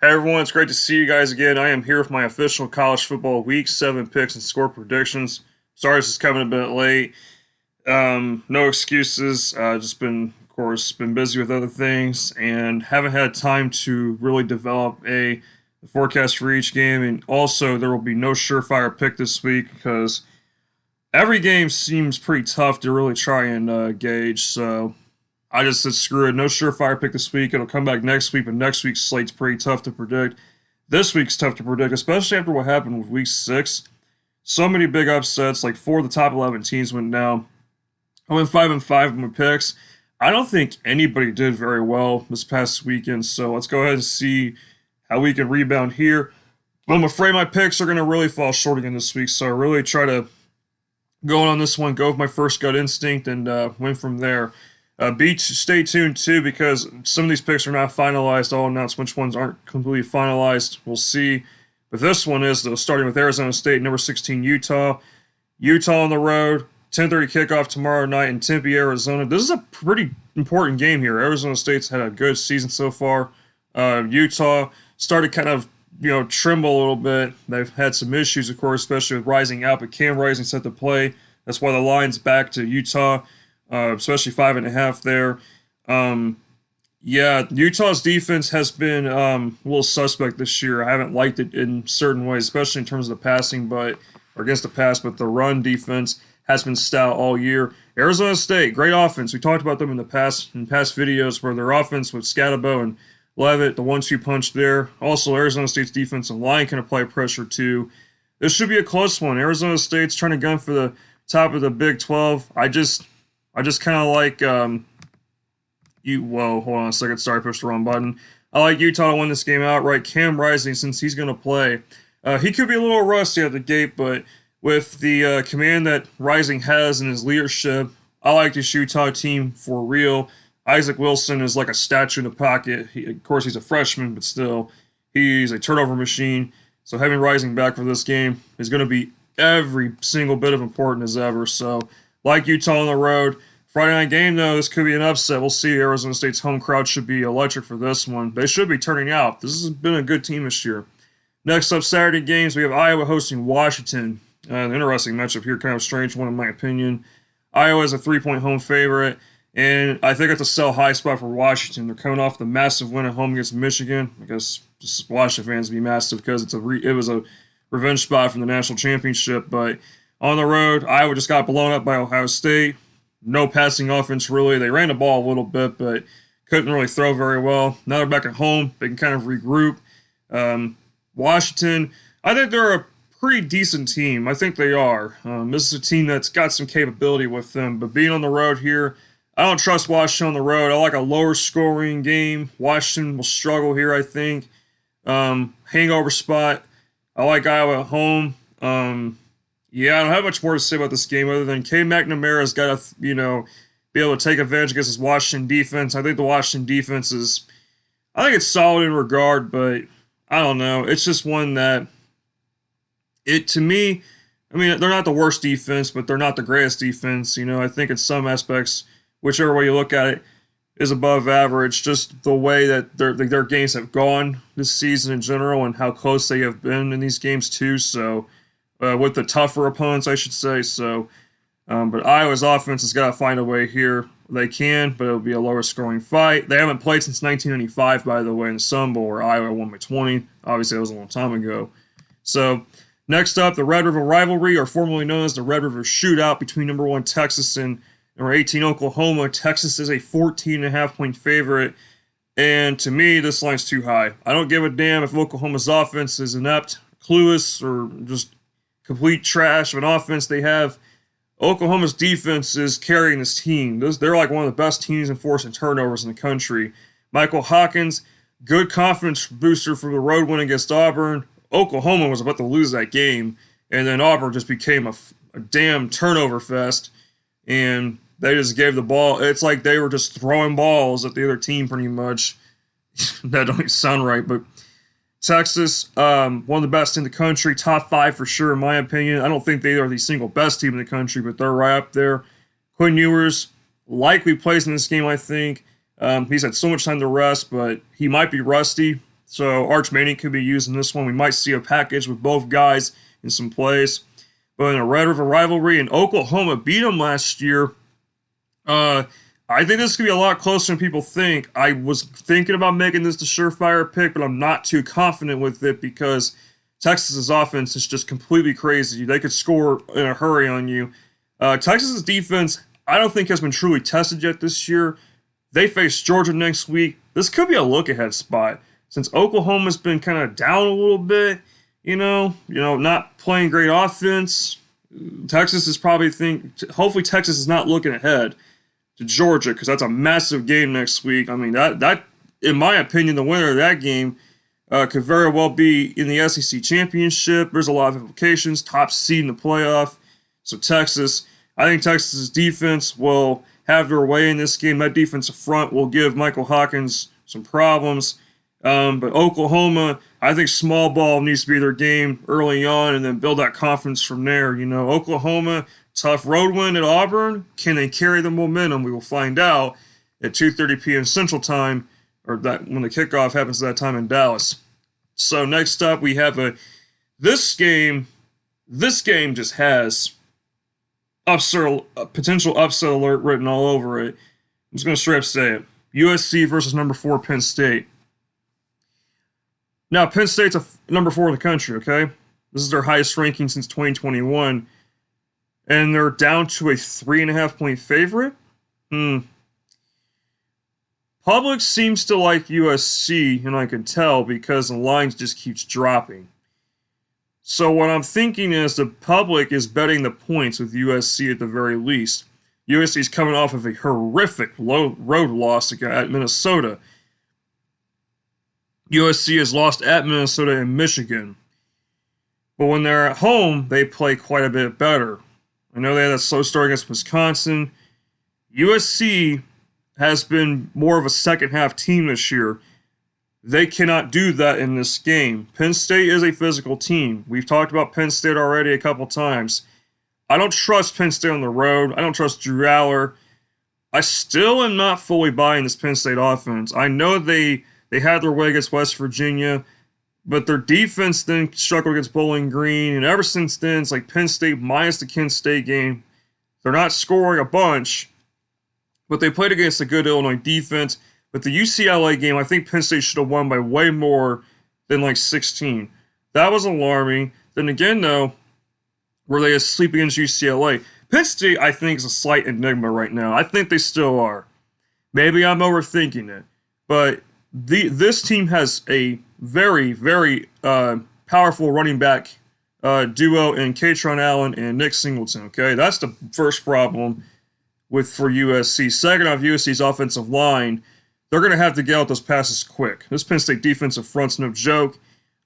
Hey everyone, it's great to see you guys again. I am here with my official college football week 7 picks and score predictions. Sorry this is coming a bit late. No excuses. Just been, of course, been busy with other things and haven't had time to really develop a forecast for each game. And also, there will be no surefire pick this week because every game seems pretty tough to really try and gauge. So I just said screw it. No surefire pick this week. It'll come back next week, but next week's slate's pretty tough to predict. This week's tough to predict, especially after what happened with week 6. So many big upsets, like 4 of the top 11 teams went down. I went 5-5 with my picks. I don't think anybody did very well this past weekend, so let's go ahead and see how we can rebound here. But I'm afraid my picks are going to really fall short again this week, so I really try to go on this one, go with my first gut instinct, and win from there. Stay tuned too because some of these picks are not finalized. I'll announce which ones aren't completely finalized. We'll see. But this one is though, starting with Arizona State, number 16 Utah. Utah on the road, 10:30 kickoff tomorrow night in Tempe, Arizona. This is a pretty important game here. Arizona State's had a good season so far. Utah started kind of tremble a little bit. They've had some issues, of course, especially with Rising out, but Cam Rising set the play. That's why the line's back to Utah. Especially 5.5 there. Yeah, Utah's defense has been a little suspect this year. I haven't liked it in certain ways, especially in terms of the passing, or against the pass, but the run defense has been stout all year. Arizona State, great offense. We talked about them in past videos where their offense with Scatabo and Levitt, the 1-2 punch there. Also, Arizona State's defensive line can apply pressure too. This should be a close one. Arizona State's trying to gun for the top of the Big 12. I just kind of like Whoa, hold on a second. Sorry, I pushed the wrong button. I like Utah to win this game outright. Cam Rising, since he's going to play, he could be a little rusty at the gate, but with the command that Rising has and his leadership, I like this Utah team for real. Isaac Wilson is like a statue in the pocket. Of course, he's a freshman, but still, he's a turnover machine. So having Rising back for this game is going to be every single bit of important as ever. So like Utah on the road. Friday night game, though, this could be an upset. We'll see. Arizona State's home crowd should be electric for this one. They should be turning out. This has been a good team this year. Next up, Saturday games, we have Iowa hosting Washington. An interesting matchup here, kind of strange one in my opinion. Iowa is a 3-point home favorite, and I think it's a sell high spot for Washington. They're coming off the massive win at home against Michigan. I guess just Washington fans be massive because it was a revenge spot from the national championship, but on the road, Iowa just got blown up by Ohio State. No passing offense, really. They ran the ball a little bit, but couldn't really throw very well. Now they're back at home. They can kind of regroup. Washington, I think they're a pretty decent team. I think they are. This is a team that's got some capability with them, but being on the road here, I don't trust Washington on the road. I like a lower scoring game. Washington will struggle here, I think. Hangover spot. I like Iowa at home. Yeah, I don't have much more to say about this game other than K. McNamara's got to, be able to take advantage against his Washington defense. I think the Washington defense I think it's solid in regard, but I don't know. It's just one that, to me, I mean, they're not the worst defense, but they're not the greatest defense. I think in some aspects, whichever way you look at it, is above average. Just the way that their games have gone this season in general and how close they have been in these games too. So, with the tougher opponents, I should say. So, but Iowa's offense has got to find a way here. They can, but it'll be a lower scoring fight. They haven't played since 1995, by the way, in the Sun Bowl, where Iowa won by 20. Obviously, that was a long time ago. So, next up, the Red River rivalry, or formerly known as the Red River Shootout, between number 1 Texas and number 18 Oklahoma. Texas is a 14.5-point favorite, and to me, this line's too high. I don't give a damn if Oklahoma's offense is inept, clueless, or just complete trash of an offense they have. Oklahoma's defense is carrying this team. They're like one of the best teams in forcing turnovers in the country. Michael Hawkins, good confidence booster for the road win against Auburn. Oklahoma was about to lose that game, and then Auburn just became a damn turnover fest, and they just gave the ball. It's like they were just throwing balls at the other team pretty much. That don't even sound right, but Texas, one of the best in the country, top 5 for sure, in my opinion. I don't think they are the single best team in the country, but they're right up there. Quinn Ewers likely plays in this game, I think. He's had so much time to rest, but he might be rusty. So Arch Manning could be used in this one. We might see a package with both guys in some plays. But in a Red River rivalry, and Oklahoma beat them last year. I think this could be a lot closer than people think. I was thinking about making this the surefire pick, but I'm not too confident with it because Texas's offense is just completely crazy. They could score in a hurry on you. Texas's defense, I don't think has been truly tested yet this year. They face Georgia next week. This could be a look-ahead spot since Oklahoma's been kind of down a little bit. Not playing great offense. Texas is hopefully Texas is not looking ahead to Georgia because that's a massive game next week. I mean, that in my opinion, the winner of that game could very well be in the SEC championship. There's a lot of implications. Top seed in the playoff. So I think Texas's defense will have their way in this game. That defensive front will give Michael Hawkins some problems. But Oklahoma, I think small ball needs to be their game early on and then build that confidence from there. Oklahoma, tough road win at Auburn. Can they carry the momentum? We will find out at 2:30 p.m. Central Time, or that when the kickoff happens at that time in Dallas. So next up, we have this game. This game just has potential upset alert written all over it. I'm just going to straight up say it. USC versus number 4 Penn State. Now, Penn State's number 4 in the country, okay? This is their highest ranking since 2021. And they're down to a 3.5-point favorite? Public seems to like USC, and I can tell because the line just keeps dropping. So what I'm thinking is the public is betting the points with USC at the very least. USC's coming off of a horrific road loss at Minnesota. USC has lost at Minnesota and Michigan. But when they're at home, they play quite a bit better. I know they had a slow start against Wisconsin. USC has been more of a second-half team this year. They cannot do that in this game. Penn State is a physical team. We've talked about Penn State already a couple times. I don't trust Penn State on the road. I don't trust Drew Allar. I still am not fully buying this Penn State offense. I know they had their way against West Virginia, but their defense then struggled against Bowling Green, and ever since then, it's like Penn State minus the Kent State game. They're not scoring a bunch, but they played against a good Illinois defense. But the UCLA game, I think Penn State should have won by way more than like 16. That was alarming. Then again, though, were they asleep against UCLA? Penn State, I think, is a slight enigma right now. I think they still are. Maybe I'm overthinking it. But this team has a very, very powerful running back duo in Katron Allen and Nick Singleton. Okay, that's the first problem for USC. Second off, USC's offensive line. They're going to have to get out those passes quick. This Penn State defensive front's no joke.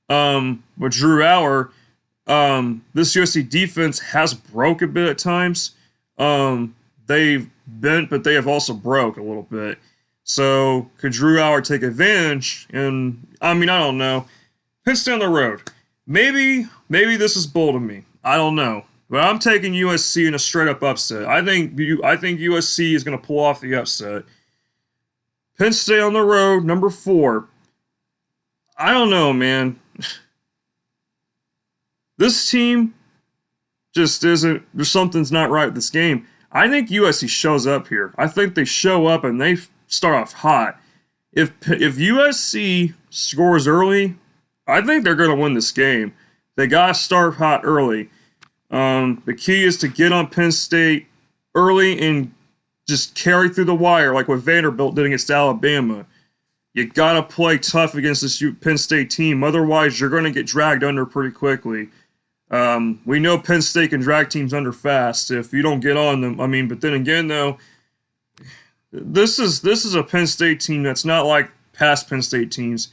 But Drew Allar, this USC defense has broke a bit at times. They've bent, but they have also broke a little bit. So could Drew Allar take advantage? And I don't know. Penn State on the road. Maybe this is bold of me. I don't know. But I'm taking USC in a straight up upset. I think USC is going to pull off the upset. Penn State on the road, number 4. I don't know, man. This team just isn't. Something's not right with this game. I think USC shows up here. I think they show up and they start off hot. If USC scores early, I think they're going to win this game. They got to start hot early. The key is to get on Penn State early and just carry through the wire like what Vanderbilt did against Alabama. You got to play tough against this Penn State team. Otherwise, you're going to get dragged under pretty quickly. We know Penn State can drag teams under fast if you don't get on them. But then again, though, this is a Penn State team that's not like past Penn State teams.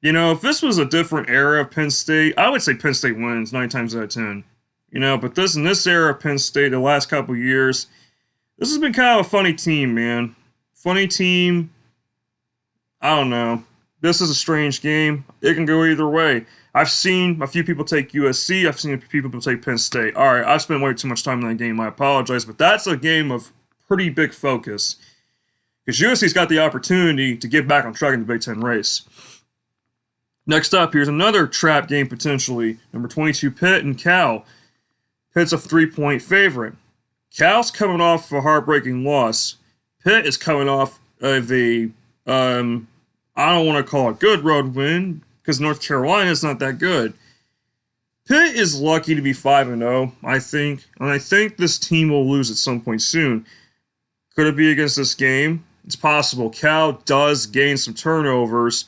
If this was a different era of Penn State, I would say Penn State wins 9 times out of 10. But in this era of Penn State, the last couple years, this has been kind of a funny team, man. Funny team. I don't know. This is a strange game. It can go either way. I've seen a few people take USC. I've seen a few people take Penn State. All right, I've spent way too much time in that game. I apologize, but that's a game of pretty big focus because USC's got the opportunity to get back on track in the Big Ten race. Next up, here's another trap game potentially. Number 22, Pitt and Cal. Pitt's a 3-point favorite. Cal's coming off a heartbreaking loss. Pitt is coming off of a, I don't want to call it good road win because North Carolina is not that good. Pitt is lucky to be 5-0, I think, and I think this team will lose at some point soon. Could it be against this game? It's possible. Cal does gain some turnovers,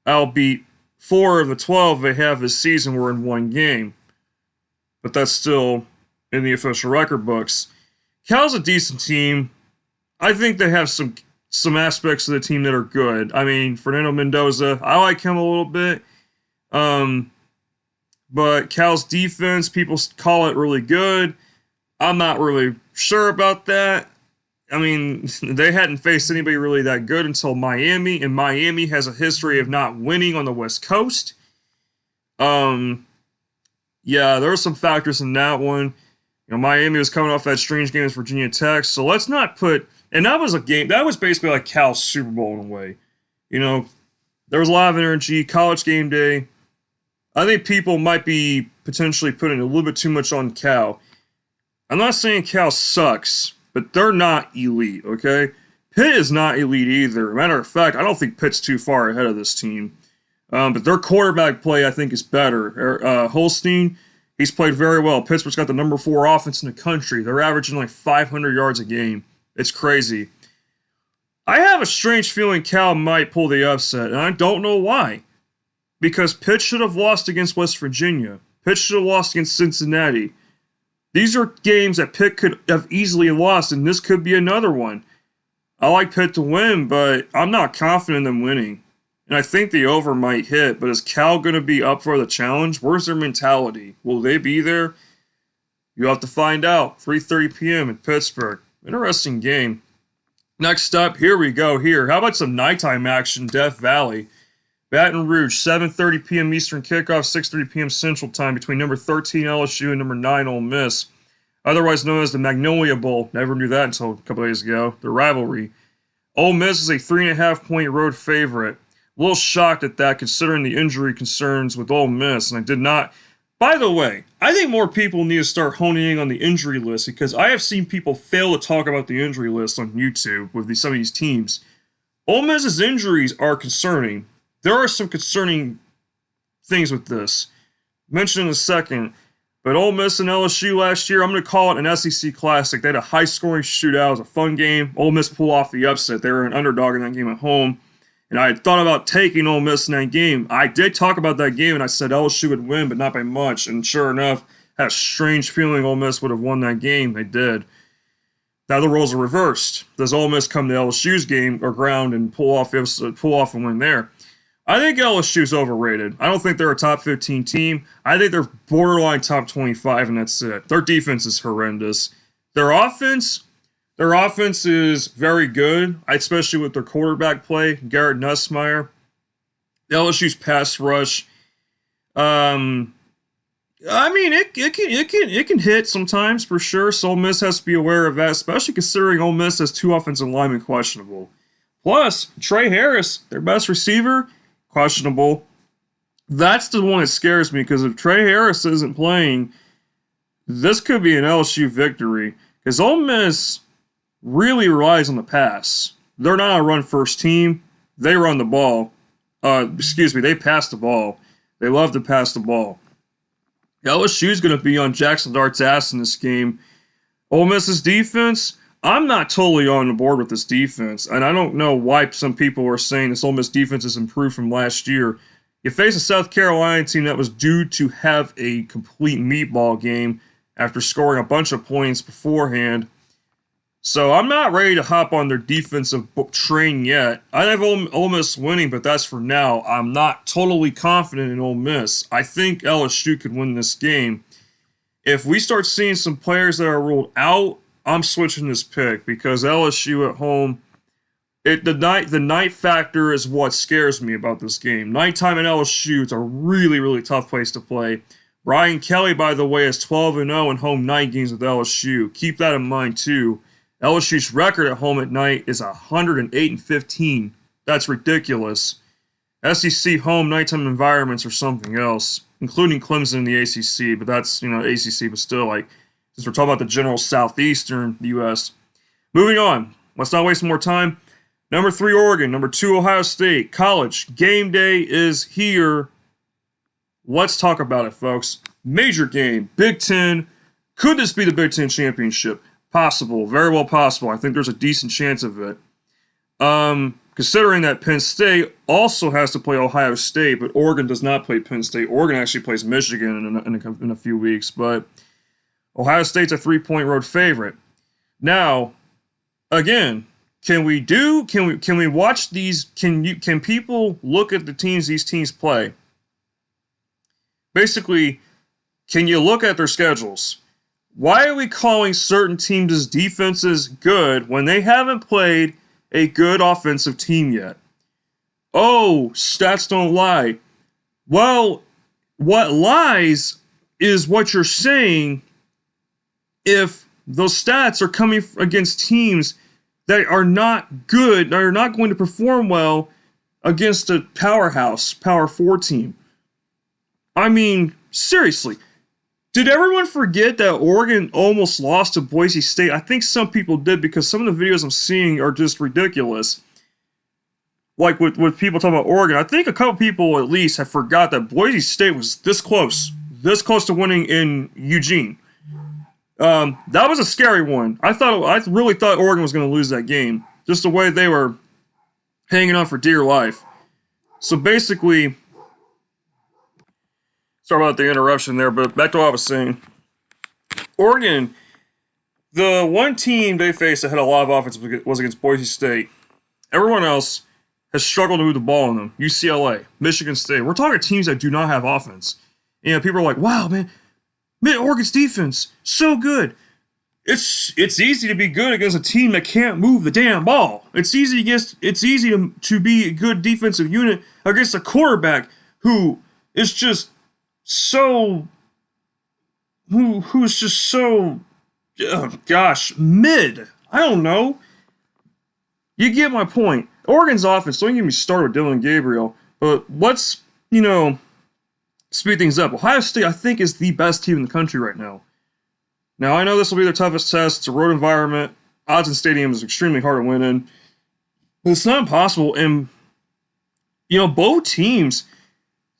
albeit 4 of the 12 they have this season were in one game. But that's still in the official record books. Cal's a decent team. I think they have some aspects of the team that are good. I mean, Fernando Mendoza, I like him a little bit. But Cal's defense, people call it really good. I'm not really sure about that. I mean, they hadn't faced anybody really that good until Miami, and Miami has a history of not winning on the West Coast. Yeah, there are some factors in that one. You know, Miami was coming off that strange game with Virginia Tech, so let's not put. And that was a game that was basically like Cal's Super Bowl in a way. You know, there was a lot of energy. College game day. I think people might be potentially putting a little bit too much on Cal. I'm not saying Cal sucks, but they're not elite, okay? Pitt is not elite either. Matter of fact, I don't think Pitt's too far ahead of this team. But their quarterback play, I think, is better. Holstein, he's played very well. Pittsburgh's got the number 4 offense in the country. They're averaging like 500 yards a game. It's crazy. I have a strange feeling Cal might pull the upset, and I don't know why. Because Pitt should have lost against West Virginia. Pitt should have lost against Cincinnati. These are games that Pitt could have easily lost, and this could be another one. I like Pitt to win, but I'm not confident in them winning. And I think the over might hit, but is Cal going to be up for the challenge? Where's their mentality? Will they be there? You have to find out. 3:30 p.m. in Pittsburgh. Interesting game. Next up, here we go here. How about some nighttime action, Death Valley? Baton Rouge, 7:30 p.m. Eastern kickoff, 6:30 p.m. Central Time between number 13 LSU and number 9 Ole Miss, otherwise known as the Magnolia Bowl. Never knew that until a couple days ago. The rivalry. Ole Miss is a 3.5-point road favorite. A little shocked at that considering the injury concerns with Ole Miss, and I did not. By the way, I think more people need to start honing in on the injury list because I have seen people fail to talk about the injury list on YouTube with some of these teams. Ole Miss's injuries are concerning. There are some concerning things with this. Mentioned in a second, but Ole Miss and LSU last year, I'm going to call it an SEC Classic. They had a high-scoring shootout. It was a fun game. Ole Miss pulled off the upset. They were an underdog in that game at home, and I had thought about taking Ole Miss in that game. I did talk about that game, and I said LSU would win, but not by much, and sure enough, I had a strange feeling Ole Miss would have won that game. They did. Now the roles are reversed. Does Ole Miss come to LSU's game or ground and pull off and win there? I think LSU's overrated. I don't think they're a top 15 team. I think they're borderline top 25, and that's it. Their defense is horrendous. Their offense is very good, especially with their quarterback play, Garrett Nussmeier. LSU's pass rush. I mean, it can hit sometimes for sure. So Ole Miss has to be aware of that, especially considering Ole Miss has 2 offensive linemen questionable. Plus, Trey Harris, their best receiver, questionable. That's the one that scares me because if Trey Harris isn't playing, this could be an LSU victory because Ole Miss really relies on the pass. They're not a run-first team. They run the ball. They pass the ball. They love to pass the ball. LSU's going to be on Jackson Dart's ass in this game. Ole Miss's defense, I'm not totally on board with this defense, and I don't know why some people are saying this Ole Miss defense has improved from last year. You face a South Carolina team that was due to have a complete meatball game after scoring a bunch of points beforehand. So I'm not ready to hop on their defensive train yet. I have Ole Miss winning, but that's for now. I'm not totally confident in Ole Miss. I think LSU could win this game. If we start seeing some players that are ruled out, I'm switching this pick because LSU at home, the night factor is what scares me about this game. Nighttime at LSU, it's a really, really tough place to play. Brian Kelly, by the way, is 12-0 in home night games with LSU. Keep that in mind, too. LSU's record at home at night is 108-15. That's ridiculous. SEC home nighttime environments are something else, including Clemson in the ACC. But that's ACC, but still, like, since we're talking about the general southeastern U.S. Moving on. Let's not waste more time. Number 3, Oregon. Number 2, Ohio State. College game day is here. Let's talk about it, folks. Major game. Big Ten. Could this be the Big Ten championship? Possible. Very well possible. I think there's a decent chance of it. Considering that Penn State also has to play Ohio State, but Oregon does not play Penn State. Oregon actually plays Michigan in a few weeks, but Ohio State's a 3-point road favorite. Now, again, can we watch these? Can people look at the teams these teams play? Basically, can you look at their schedules? Why are we calling certain teams' defenses good when they haven't played a good offensive team yet? Oh, stats don't lie. Well, what lies is what you're saying if those stats are coming against teams that are not good, that are not going to perform well against a powerhouse, Power 4 team. I mean, seriously. Did everyone forget that Oregon almost lost to Boise State? I think some people did because some of the videos I'm seeing are just ridiculous. Like with people talking about Oregon, I think a couple people at least have forgot that Boise State was this close to winning in Eugene. That was a scary one. I really thought Oregon was going to lose that game, just the way they were hanging on for dear life. So basically, sorry about the interruption there, but back to what I was saying. Oregon, the one team they faced that had a lot of offense was against Boise State. Everyone else has struggled to move the ball on them. UCLA, Michigan State. We're talking teams that do not have offense. People are like, wow, man, Oregon's defense, so good. It's easy to be good against a team that can't move the damn ball. It's easy to be a good defensive unit against a quarterback who is just so who's just so mid. I don't know. You get my point. Oregon's offense, don't get me started with Dillon Gabriel, but let's, speed things up. Ohio State, I think, is the best team in the country right now. Now, I know this will be their toughest test. It's a road environment. Autzen Stadium is extremely hard to win in. But it's not impossible. And, both teams,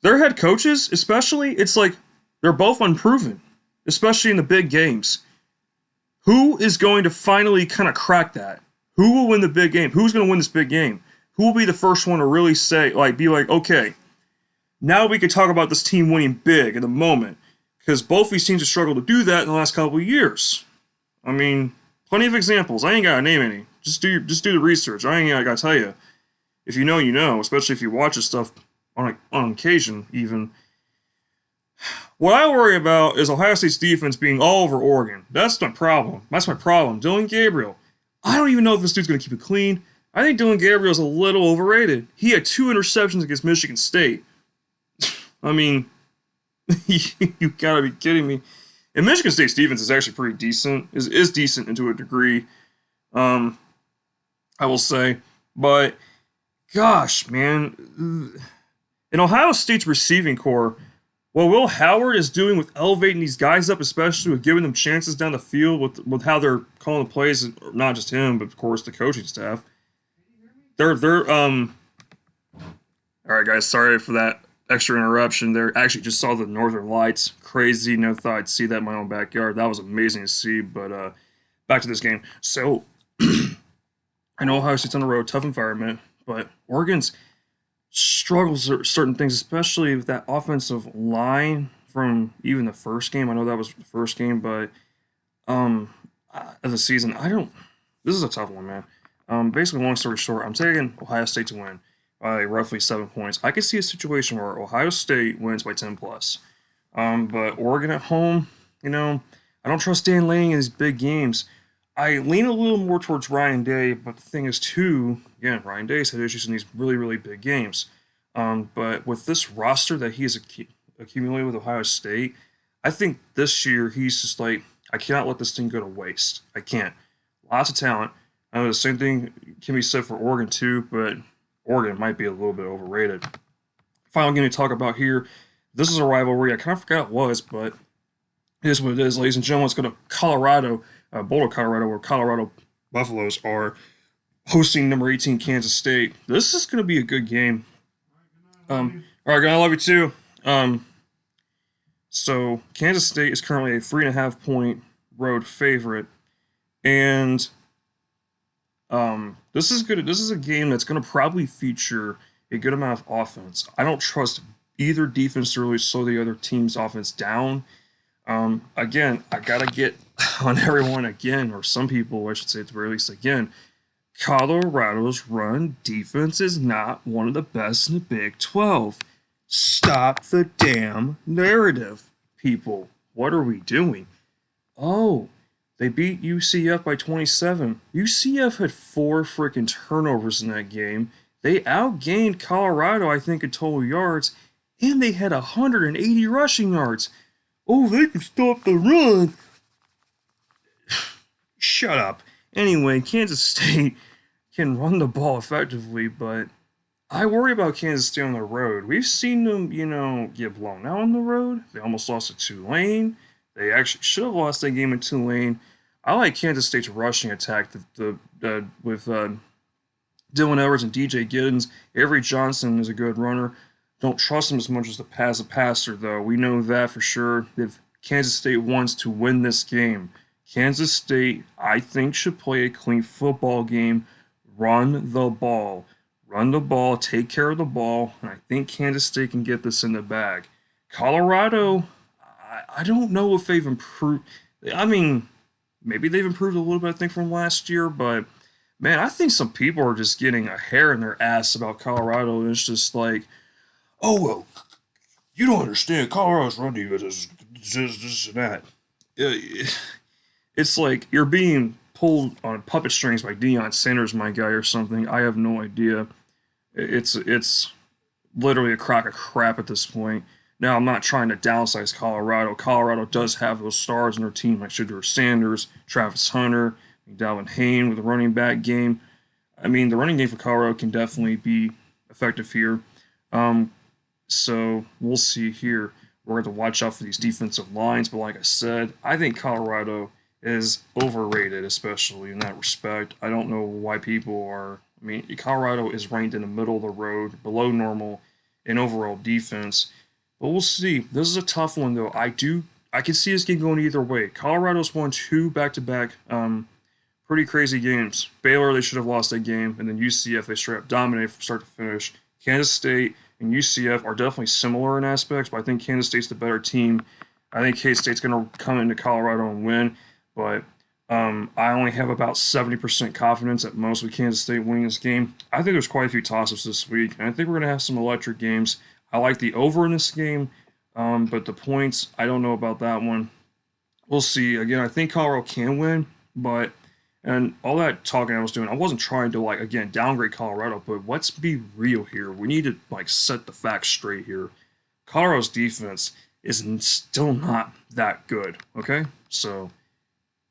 their head coaches, especially, it's like they're both unproven, especially in the big games. Who is going to finally kind of crack that? Who will win the big game? Who's going to win this big game? Who will be the first one to really be like, okay, now we can talk about this team winning big in the moment. Because both these teams have struggled to do that in the last couple of years. I mean, plenty of examples. I ain't got to name any. Just do the research. I ain't got to tell you. If you know, you know. Especially if you watch this stuff on occasion, even. What I worry about is Ohio State's defense being all over Oregon. That's my problem. Dillon Gabriel. I don't even know if this dude's going to keep it clean. I think Dillon Gabriel's a little overrated. He had 2 interceptions against Michigan State. I mean, you gotta be kidding me. And Michigan State's defense is actually pretty decent. Is decent to a degree. I will say. But, gosh, man. In Ohio State's receiving core, what Will Howard is doing with elevating these guys up, especially with giving them chances down the field with how they're calling the plays, not just him, but of course the coaching staff. All right, guys, sorry for that extra interruption there. Actually just saw the Northern Lights. Crazy. Never thought I'd see that in my own backyard. That was amazing to see. But back to this game. So I know Ohio State's on the road, tough environment, but Oregon's struggles with certain things, especially with that offensive line from even the first game. I know that was the first game, but of the season, this is a tough one, man. Basically, long story short, I'm taking Ohio State to win by roughly 7 points. I could see a situation where Ohio State wins by 10 plus. But Oregon at home, I don't trust Dan Lanning in these big games. I lean a little more towards Ryan Day, but the thing is, too, again, Ryan Day's had issues in these really, really big games. But with this roster that he has accumulated with Ohio State, I think this year he's just like, I cannot let this thing go to waste. I can't. Lots of talent. I know the same thing can be said for Oregon, too, but Oregon might be a little bit overrated. Final game to talk about here. This is a rivalry. I kind of forgot it was, but it is what it is, ladies and gentlemen. Let's go to Colorado, Boulder, Colorado, where Colorado Buffaloes are hosting number 18 Kansas State. This is going to be a good game. All right, I love you too. So Kansas State is currently a 3.5 point road favorite, and this is good. This is a game that's going to probably feature a good amount of offense. I don't trust either defense to really slow the other team's offense down. Again, I gotta get on everyone again, or some people, I should say, at the very least, again. Colorado's run defense is not one of the best in the Big 12. Stop the damn narrative, people. What are we doing? Oh, they beat UCF by 27. UCF had 4 freaking turnovers in that game. They outgained Colorado, I think, in total yards, and they had 180 rushing yards. Oh, they can stop the run. Shut up. Anyway, Kansas State can run the ball effectively, but I worry about Kansas State on the road. We've seen them, get blown out on the road. They almost lost to Tulane. They actually should have lost that game in Tulane. I like Kansas State's rushing attack with Dylan Edwards and DJ Giddens. Avery Johnson is a good runner. Don't trust him as much as a passer, though. We know that for sure. If Kansas State wants to win this game, Kansas State, I think, should play a clean football game. Run the ball. Run the ball. Take care of the ball. And I think Kansas State can get this in the bag. Colorado, I don't know if they've improved. I mean, maybe they've improved a little bit, I think, from last year. But, man, I think some people are just getting a hair in their ass about Colorado. And it's just like, oh, well, you don't understand. Colorado's run defense is this and that. It's like you're being pulled on puppet strings by Deion Sanders, my guy, or something. I have no idea. It's literally a crock of crap at this point. Now, I'm not trying to downsize Colorado. Colorado does have those stars in their team, like Shedeur Sanders, Travis Hunter, Dalvin Hayne with a running back game. I mean, the running game for Colorado can definitely be effective here. So we'll see here. We're going to watch out for these defensive lines, but like I said, I think Colorado is overrated, especially in that respect. I don't know why people are. I mean, Colorado is ranked in the middle of the road, below normal in overall defense. But we'll see. This is a tough one, though. I can see this game going either way. Colorado's won 2 back-to-back pretty crazy games. Baylor, they should have lost that game, and then UCF, they straight up dominated from start to finish. Kansas State and UCF are definitely similar in aspects, but I think Kansas State's the better team. I think K-State's going to come into Colorado and win, but I only have about 70% confidence at most with Kansas State winning this game. I think there's quite a few toss-ups this week, and I think we're going to have some electric games. I like the over in this game, but the points, I don't know about that one. We'll see. Again, I think Colorado can win, but and all that talking I was doing, I wasn't trying to, again, downgrade Colorado, but let's be real here. We need to, set the facts straight here. Colorado's defense is still not that good, okay? So,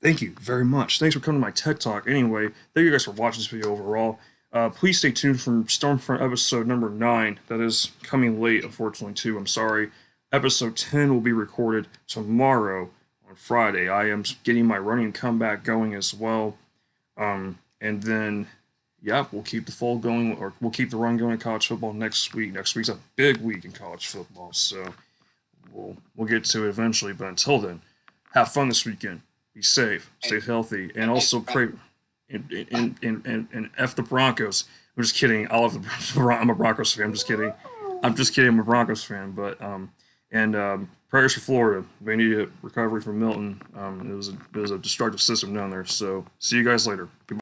thank you very much. Thanks for coming to my TED Talk. Anyway, thank you guys for watching this video overall. Please stay tuned for Stormfront episode number 9. That is coming late, unfortunately, too. I'm sorry. Episode 10 will be recorded tomorrow on Friday. I am getting my running comeback going as well. And then, yeah, we'll keep the fall going, or we'll keep the run going in college football next week. Next week's a big week in college football, so we'll get to it eventually. But until then, have fun this weekend. Be safe, stay healthy, and also pray. And F the Broncos. I'm just kidding. I love I'm a Broncos fan. I'm just kidding. I'm a Broncos fan. But prayers for Florida. They need a recovery from Milton. It was a destructive system down there. So see you guys later. Goodbye.